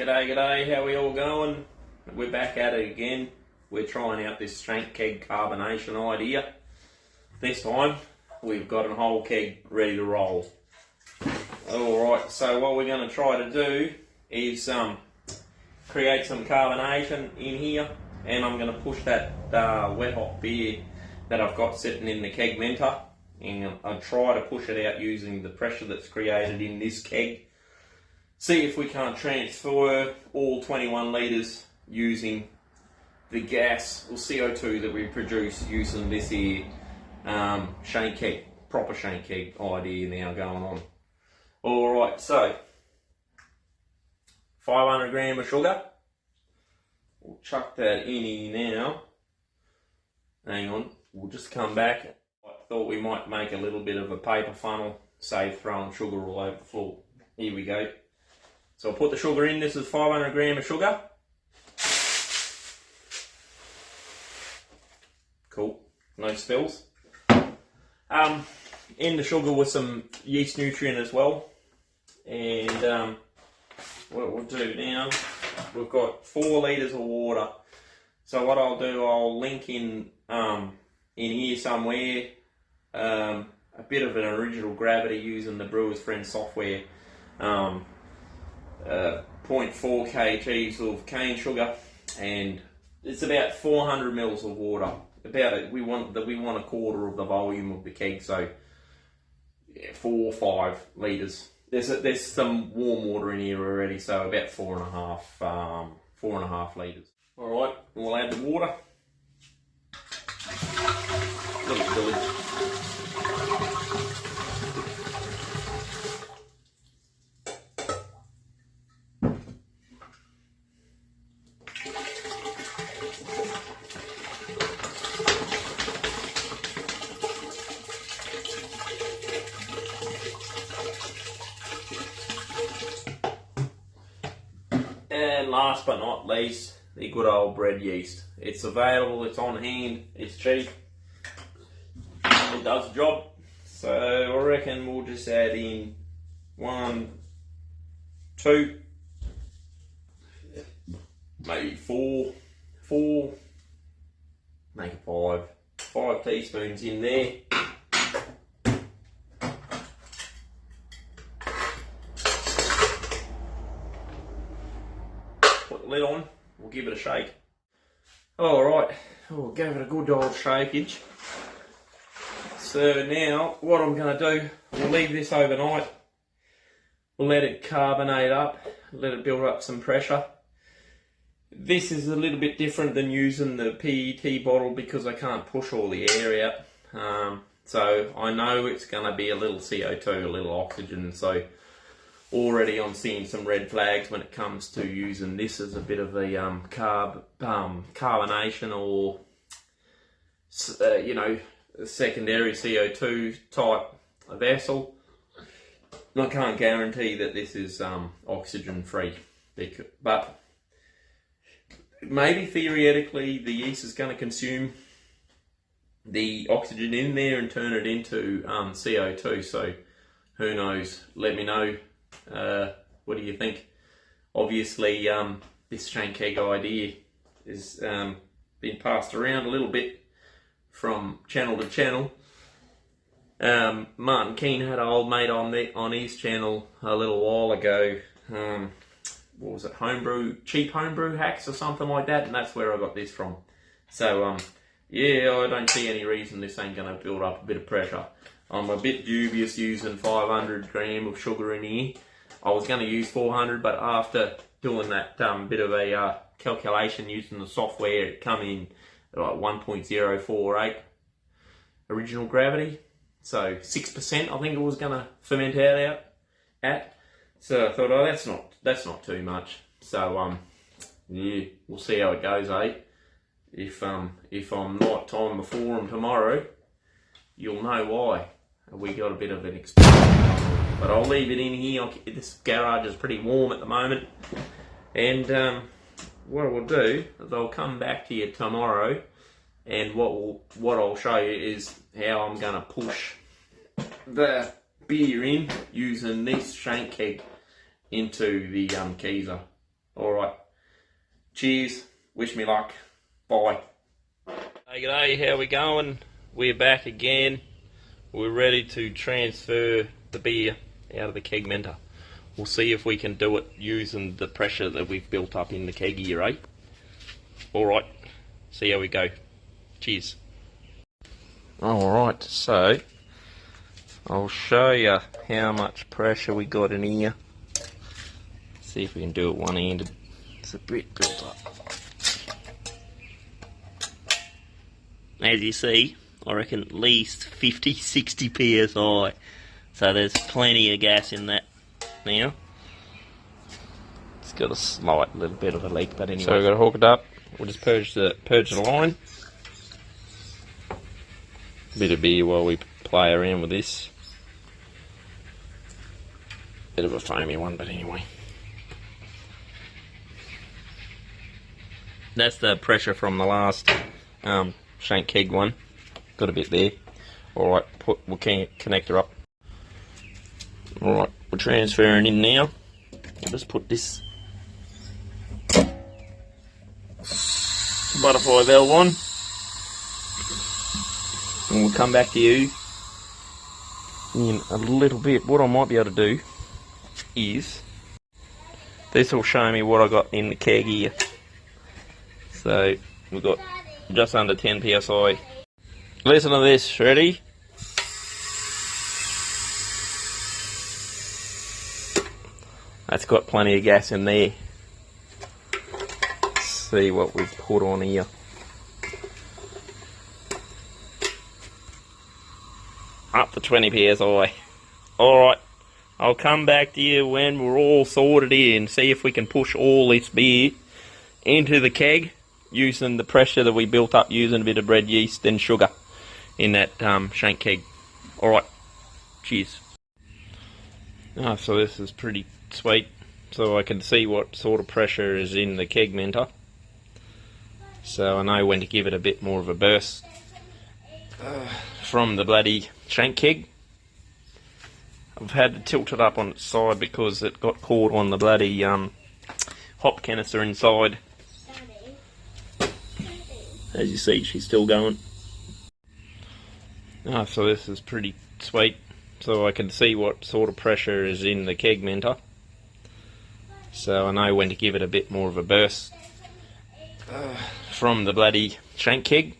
G'day, how we all going? We're back at it again. We're trying out this Shank Keg carbonation idea. This time, we've got a whole keg ready to roll. Alright, so what we're going to try to do is create some carbonation in here, and I'm going to push that wet hot beer that I've got sitting in the keg venter, and I'll try to push it out using the pressure that's created in this keg. See if we can't transfer all 21 litres using the gas or CO2 that we produce using this here Shank Keg, proper Shank Keg idea now going on. Alright, so 500 gram of sugar. We'll chuck that in here now. Hang on, we'll just come back. I thought we might make a little bit of a paper funnel, save throwing sugar all over the floor. Here we go. So I'll put the sugar in. This is 500 gram of sugar. Cool, no spills. In the sugar with some yeast nutrient as well. And what we'll do now, we've got 4 litres of water. So what I'll do, I'll link in here somewhere a bit of an original gravity using the Brewer's Friend software. 0.4 kgs of cane sugar, and it's about 400 mils of water. About it, we want a quarter of the volume of the keg, so yeah, 4 or 5 litres. There's some warm water in here already, so about 4.5 litres. All right, we'll add the water. Little spillage. And last but not least, the good old bread yeast. It's available, it's on hand, it's cheap, it does the job. So I reckon we'll just add in 1, 2, maybe 4, make it 5 teaspoons in there. Put the lid on, we'll give it a shake. Alright, we'll give it a good old shakeage. So now, what I'm going to do, we'll leave this overnight. We'll let it carbonate up, let it build up some pressure. This is a little bit different than using the PET bottle because I can't push all the air out. So I know it's going to be a little CO2, a little oxygen, so already I'm seeing some red flags when it comes to using this as a bit of a carbonation or you know, a secondary CO2 type vessel. I can't guarantee that this is oxygen free, but maybe theoretically the yeast is going to consume the oxygen in there and turn it into CO2, so who knows. Let me know. What do you think? Obviously this Shank Keg idea has been passed around a little bit from channel to channel. Martin Keane had an old mate on his channel a little while ago. What was it, cheap homebrew hacks or something like that, and that's where I got this from. So yeah, I don't see any reason this ain't going to build up a bit of pressure. I'm a bit dubious using 500 gram of sugar in here. I was going to use 400, but after doing that bit of a calculation using the software, it come in like 1.048 original gravity. So 6% I think it was going to ferment out at. So I thought, oh, that's not too much. So yeah, we'll see how it goes, eh? If I'm night time before them tomorrow, you'll know why. We got a bit of an experience. But I'll leave it in here. This garage is pretty warm at the moment. And what I will do is I'll come back to you tomorrow, and what I'll show you is how I'm going to push the beer in using this Shank Keg into the keezer. Alright. Cheers. Wish me luck. Bye. Hey, g'day, how we going? We're back again. We're ready to transfer the beer out of the keg menter. We'll see if we can do it using the pressure that we've built up in the keg here, eh? Alright, see how we go. Cheers. Alright, so I'll show you how much pressure we got in here. See if we can do it one-handed. It's a bit built up. As you see, I reckon at least 50, 60 psi. So there's plenty of gas in that now. It's got a slight little bit of a leak, but anyway. So we've got to hook it up. We'll just purge the line. Bit of beer while we play around with this. Bit of a foamy one, but anyway. That's the pressure from the last Shank Keg one. Got a bit there. Alright, we'll connect her up. Alright, we're transferring in now. We'll just put this butterfly valve on. And we'll come back to you in a little bit. What I might be able to do is, this will show me what I got in the keg here. So we've got just under 10 psi. Listen to this, ready? That's got plenty of gas in there. Let's see what we've put on here. Up to 20 psi. Alright, I'll come back to you when we're all sorted in. See if we can push all this beer into the keg using the pressure that we built up using a bit of bread yeast and sugar in that Shank Keg. Alright, cheers. So this is pretty sweet. So I can see what sort of pressure is in the keg menter. So I know when to give it a bit more of a burst from the bloody Shank Keg. I've had to tilt it up on its side because it got caught on the bloody hop canister inside. As you see, she's still going. So this is pretty sweet. So I can see what sort of pressure is in the keg menter. So I know when to give it a bit more of a burst from the bloody Shank Keg.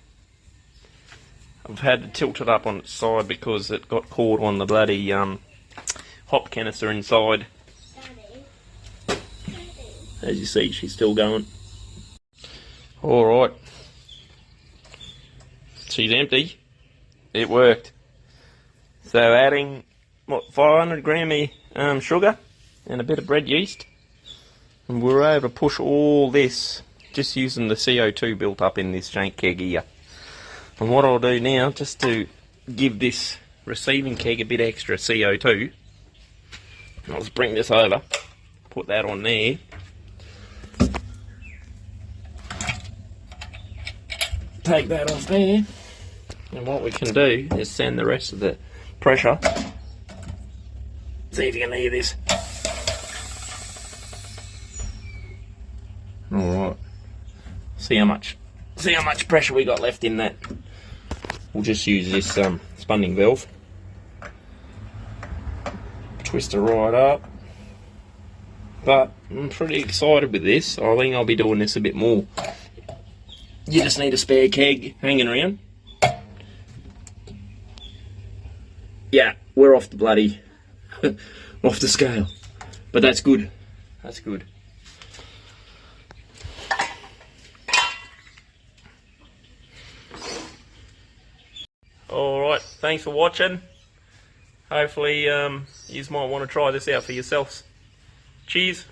I've had to tilt it up on its side because it got caught on the bloody hop canister inside. As you see, she's still going. Alright. She's empty. It worked. So adding, what, 500 gram of sugar and a bit of bread yeast. And we were able to push all this just using the CO2 built up in this Shank Keg here. And what I'll do now, just to give this receiving keg a bit extra CO2, I'll just bring this over, put that on there. Take that off there. And what we can do is send the rest of the pressure. See if you can hear this. Alright. See how much pressure we got left in that. We'll just use this spunding valve. Twist her right up. But I'm pretty excited with this. I think I'll be doing this a bit more. You just need a spare keg hanging around. Yeah, we're off the bloody, off the scale. But that's good. That's good. Alright, thanks for watching. Hopefully you might want to try this out for yourselves. Cheers.